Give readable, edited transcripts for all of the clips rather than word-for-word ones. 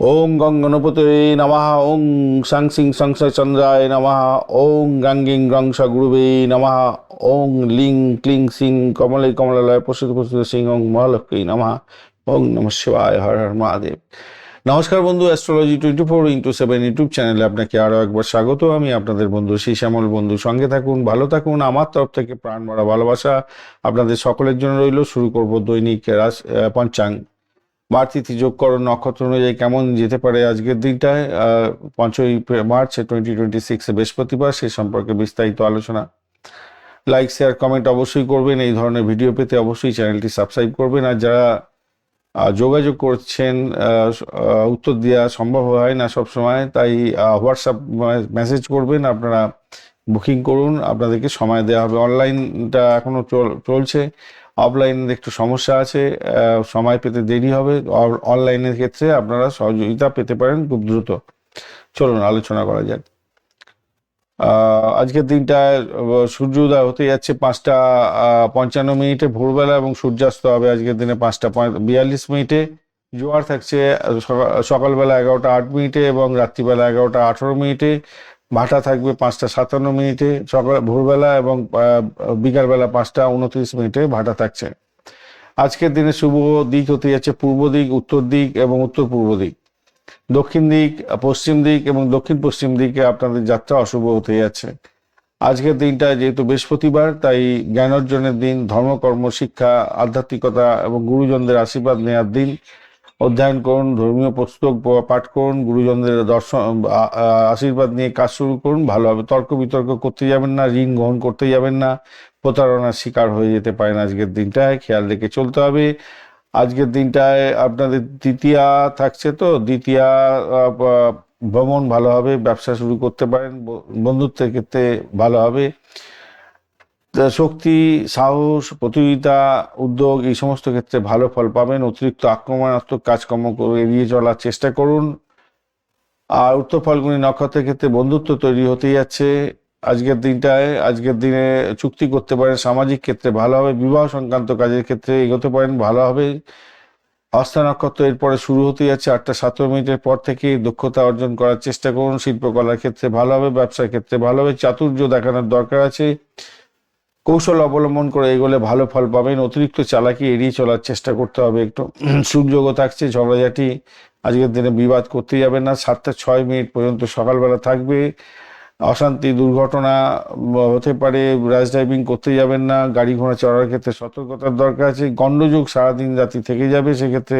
ওং গং গণপতে নমঃ ওং সাং সিং সংশয় চন্দ্রায় নমঃ ওং গাঙ্গিং গ্রং স গুরুবে নমঃ ওং লিং ক্লিং সিং কমলে কমলালয় প্রসিদ্ধ প্রসিদ্ধ সিং ওং মহালক্ষ্মী নমঃ ওং নমঃ শিবায় হর হর মহাদেব। নমস্কার বন্ধু, অ্যাস্ট্রোলজি 24x7 ইউটিউব চ্যানেলে আপনাকে আরও একবার স্বাগত। আমি আপনাদের বন্ধু শ্রী শ্যামল। বন্ধু সঙ্গে থাকুন, ভালো থাকুন। আমার তরফ থেকে প্রাণ ভরা ভালোবাসা আপনাদের সকলের জন্য রইল। শুরু করব দৈনিক পঞ্চাঙ্গ। বার তিথি যোগকরণ নক্ষত্র অনুযায়ী কেমন যেতে পারে আজকের দিনটায়। 5ই মার্চ 2026 বৃহস্পতিবার, সে সম্পর্কে বিস্তারিত আলোচনা। লাইক শেয়ার কমেন্ট অবশ্যই করবেন। এই ধরনের ভিডিও পেতে অবশ্যই চ্যানেলটি সাবস্ক্রাইব করবেন। আর যারা যোগাযোগ করছেন, উত্তর দেওয়া সম্ভব হয় না সব সময়, তাই হোয়াটসঅ্যাপ মেসেজ করবেন। আপনারা বুকিং করুন, আপনাদেরকে সময় দেওয়া হবে। অনলাইনটা এখনও চলছে, অফলাইনের একটু সমস্যা আছে, সময় পেতে দেরি হবে। অনলাইনের ক্ষেত্রে আপনারা সহযোগিতা পেতে পারেন খুব দ্রুত। চলুন আলোচনা করা যাক। আজকের দিনটায় সূর্য উদয় হতে যাচ্ছে 5:55 ভোরবেলা এবং সূর্যাস্ত হবে আজকের দিনে 5:42। জোয়ার থাকছে সকালবেলা 11:08 এবং রাত্রিবেলা 11:18। ভাটা থাকবে 5:57, ভোরবেলা এবং বিকালবেলা 5:29 ভাটা থাকছে। আজকের দিনে শুভ দিক হতে যাচ্ছে পূর্ব দিক, উত্তর দিক এবং উত্তর পূর্ব দিক। দক্ষিণ দিক, পশ্চিম দিক এবং দক্ষিণ পশ্চিম দিকে আপনাদের যাত্রা অশুভ হতে যাচ্ছে। আজকের দিনটা যেহেতু বৃহস্পতিবার, তাই জ্ঞান অর্জনের দিন, ধর্মকর্ম, শিক্ষা, আধ্যাত্মিকতা এবং গুরুজনদের আশীর্বাদ নেওয়ার দিন। অধ্যয়ন করুন, ধর্মীয় পুস্তক পাঠ করুন, গুরুজনদের দর্শন আশীর্বাদ নিয়ে কাজ শুরু করুন, ভালো হবে। তর্ক বিতর্ক করতে যাবেন না, ঋণ গ্রহণ করতে যাবেন না, প্রতারণার শিকার হয়ে যেতে পারেন। আজকের দিনটায় খেয়াল রেখে চলতে হবে। আজকের দিনটায় আপনাদের দ্বিতীয়া থাকছে, তো দ্বিতীয়া ভ্রমণ ভালো হবে, ব্যবসা শুরু করতে পারেন, বন্ধুত্বের ক্ষেত্রে ভালো হবে। শক্তি, সাহস, প্রতিযোগিতা, উদ্যোগ এই সমস্ত ক্ষেত্রে ভালো ফল পাবেন। অতিরিক্ত আক্রমণাত্মক কাজকর্ম এড়িয়ে চলার চেষ্টা করুন। আর উত্তর ফাল্গুনী নক্ষত্রের ক্ষেত্রে বন্ধুত্ব তৈরি হতে যাচ্ছে আজকের দিনে চুক্তি করতে পারেন। সামাজিক ক্ষেত্রে ভালো হবে। বিবাহ সংক্রান্ত কাজের ক্ষেত্রে এগোতে পারেন, ভালো হবে। হস্তা নক্ষত্র এরপরে শুরু হতে যাচ্ছে 8:17 পর থেকে। দক্ষতা অর্জন করার চেষ্টা করুন। শিল্পকলার ক্ষেত্রে ভালো হবে, ব্যবসার ক্ষেত্রে ভালো হবে। চাতুর্য দেখানোর দরকার আছে, কৌশল অবলম্বন করে এগোলে ভালো ফল পাবেন। অতিরিক্ত চালাকি এড়িয়ে চলার চেষ্টা করতে হবে একটু। সুযোগও থাকছে, ঝগড়াঝাটি আজকের দিনে বিবাদ করতে যাবেন না। 7:06 পর্যন্ত সকালবেলা থাকবে। অশান্তি, দুর্ঘটনা হতে পারে, র্যাশ ড্রাইভিং করতে যাবেন না। গাড়ি ঘোড়া চড়ার ক্ষেত্রে সতর্কতার দরকার আছে। গণ্ডযোগ সারাদিন রাতি থেকে যাবে, সেক্ষেত্রে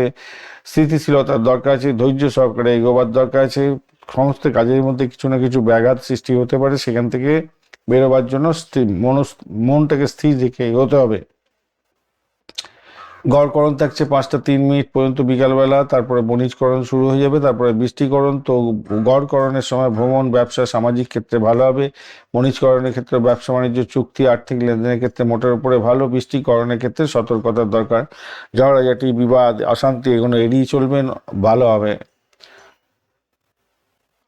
স্থিতিশীলতার দরকার আছে। ধৈর্য সহকারে এগোবার দরকার আছে। সমস্ত কাজের মধ্যে কিছু না কিছু ব্যাঘাত সৃষ্টি হতে পারে, সেখান থেকে বেরোবার জন্য মনটাকে স্থির রেখে এগোতে হবে। গড়করণ থাকছে 5:03 পর্যন্ত বিকালবেলা, তারপরে বণিজকরণ শুরু হয়ে যাবে, তারপরে বৃষ্টিকরণ। তো গড়করণের সময় ভ্রমণ, ব্যবসা, সামাজিক ক্ষেত্রে ভালো হবে। বণিজকরণের ক্ষেত্রে ব্যবসা বাণিজ্য, চুক্তি, আর্থিক লেনদেনের ক্ষেত্রে মোটের উপরে ভালো। বৃষ্টিকরণের ক্ষেত্রে সতর্কতার দরকার। ঝগড়াঝাটি, বিবাদ, অশান্তি এগুলো এড়িয়ে চলবেন, ভালো হবে।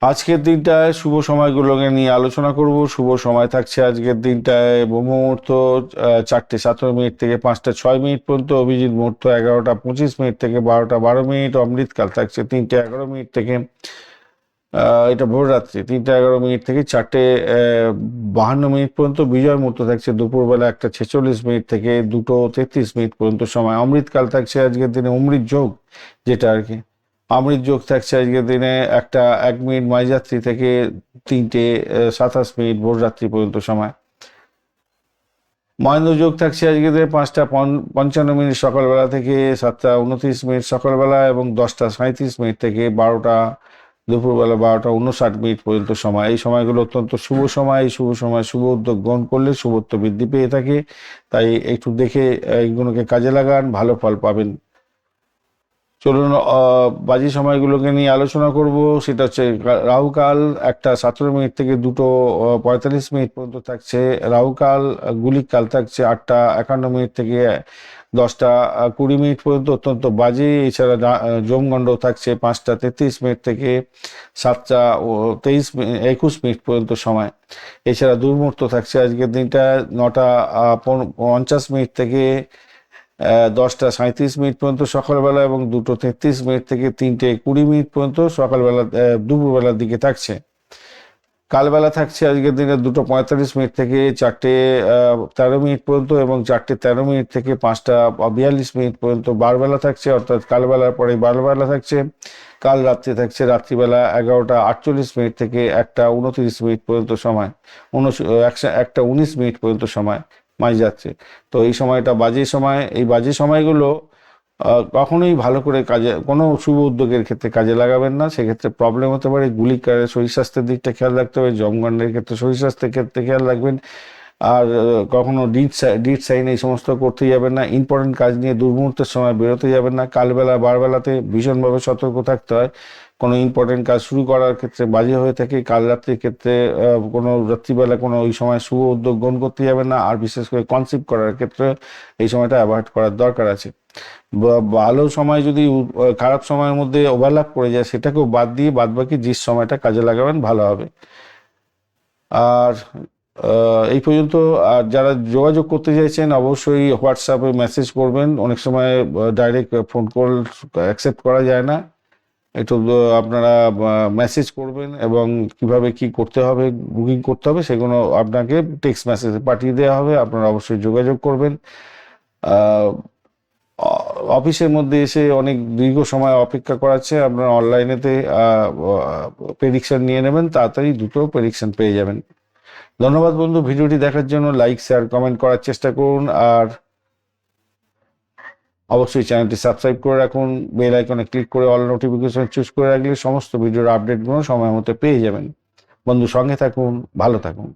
আজকের দিনটায় শুভ সময়গুলোকে নিয়ে আলোচনা করব। শুভ সময় থাকছে আজকের দিনটায় মুহূর্ত 4:17 থেকে 5:06 পর্যন্ত। অভিজিৎ মুহূর্ত 11:25 থেকে 12:12। অমৃতকাল থাকছে 3:11 থেকে এটা ভোররাত্রি 3:11 থেকে 4:52 পর্যন্ত। বিজয় মুহূর্ত থাকছে দুপুরবেলা 1:46 থেকে 2:33 পর্যন্ত সময়। অমৃতকাল থাকছে আজকের দিনে অমৃত যোগ, যেটা আর কি অমৃত যোগ থাকছে আজকের দিনে 1:01 মাঝরাত্রি থেকে 3:27 ভোররাত্রি পর্যন্ত সময়। মহেন্দ্র যোগ থাকছে আজকের দিনে 5:55 সকালবেলা থেকে 7:29 সকালবেলা এবং 10:37 থেকে দুপুরবেলা 12:59 পর্যন্ত সময়। এই সময়গুলো অত্যন্ত শুভ সময়। এই শুভ সময় শুভ উদ্যোগ গ্রহণ করলে শুভত্ব বৃদ্ধি পেয়ে থাকে, তাই একটু দেখে এইগুলোকে কাজে লাগান, ভালো ফল পাবেন। চলুন বাজি সময়গুলোকে নিয়ে আলোচনা করব। সেটা হচ্ছে রাহুকাল 1:17 থেকে 2:45 পর্যন্ত থাকছে রাহুকাল। গুলিক কাল থাকছে 8:51 থেকে 10:20 পর্যন্ত, অত্যন্ত বাজে। এছাড়া যমগণ্ড থাকছে 5:33 থেকে 7:21 পর্যন্ত সময়। এছাড়া দুর্মুহূর্ত থাকছে আজকের দিনটা 9:50 থেকে 10টা 37 মিনিট পর্যন্ত সকালবেলা এবং 2টো 33 মিনিট থেকে 3টে 20 মিনিট পর্যন্ত সকালবেলা দুপুরবেলার দিকে থাকছে। কালবেলা থাকছে আজকের দিনে 2টো 45 মিনিট থেকে 4টে 13 মিনিট পর্যন্ত এবং 4টে 13 মিনিট থেকে 5টা 42 মিনিট পর্যন্ত বারবেলা থাকছে, অর্থাৎ কালবেলার পরে বারবেলা থাকছে। কাল রাত্রি থাকছে রাত্রিবেলা 11টা 48 মিনিট থেকে 1টা 29 মিনিট পর্যন্ত সময়, 1টা 19 মিনিট পর্যন্ত সময় মাঝ যাচ্ছে। তো এই সময়টা বাজে সময়। এই বাজে সময়গুলো কখনোই ভালো করে কোনো শুভ উদ্যোগের ক্ষেত্রে কাজে লাগাবেন না, সেক্ষেত্রে প্রবলেম হতে পারে। গুলিকারের শরীর স্বাস্থ্যের দিকটা খেয়াল রাখতে হবে, জমগণ্ডের ক্ষেত্রে শরীর স্বাস্থ্যের ক্ষেত্রে খেয়াল রাখবেন। আর কখনো ডিট সাইন এই সমস্ত করতে যাবেন না। ইম্পর্টেন্ট কাজ নিয়ে দুর্মুহূর্তের সময় বেরোতে যাবেন না। কালবেলা বারবেলাতে ভীষণভাবে সতর্ক থাকতে হয়। কোনো ইম্পর্টেন্ট কাজ শুরু করার ক্ষেত্রে বাজে হয়ে থাকে। কাল রাত্রির ক্ষেত্রে কোনো রাত্রিবেলা কোনো ওই সময় শুভ উদ্যোগ গ্রহণ করতে যাবেন না। আর বিশেষ করে কনসিভ করার ক্ষেত্রে এই সময়টা অ্যাভয়েড করার দরকার আছে। ভালো সময় যদি খারাপ সময়ের মধ্যে ওভারল্যাপ করে যায়, সেটাকেও বাদ দিয়ে বাদবাকি যে সময়টা কাজে লাগাবেন ভালো হবে। আর এই পর্যন্ত। আর যারা যোগাযোগ করতে চাইছেন অবশ্যই হোয়াটসঅ্যাপে মেসেজ করবেন। অনেক সময় ডাইরেক্ট ফোন কল অ্যাকসেপ্ট করা যায় না, একটু আপনারা মেসেজ করবেন এবং কিভাবে কি করতে হবে, বুকিং করতে হবে, সেগুলো আপনাকে টেক্সট মেসেজে পাঠিয়ে দেওয়া হবে। আপনারা অবশ্যই যোগাযোগ করবেন। অফিসের মধ্যে এসে অনেক দীর্ঘ সময় অপেক্ষা করাচ্ছে, আপনারা অনলাইনেতে প্রেডিকশন নিয়ে নেবেন, তাড়াতাড়ি দুটো প্রেডিকশন পেয়ে যাবেন। ধন্যবাদ বন্ধু, ভিডিওটি দেখার জন্য। লাইক, শেয়ার, কমেন্ট করার চেষ্টা করুন। আর অবশ্যই চ্যানেলটি সাবস্ক্রাইব করে রাখুন। বেল আইকনে ক্লিক করে অল নোটিফিকেশন চুজ করে রাখলে সমস্ত ভিডিওর আপডেটগুলো সময় মতো পেয়ে যাবেন। বন্ধু, সঙ্গে থাকুন, ভালো থাকুন।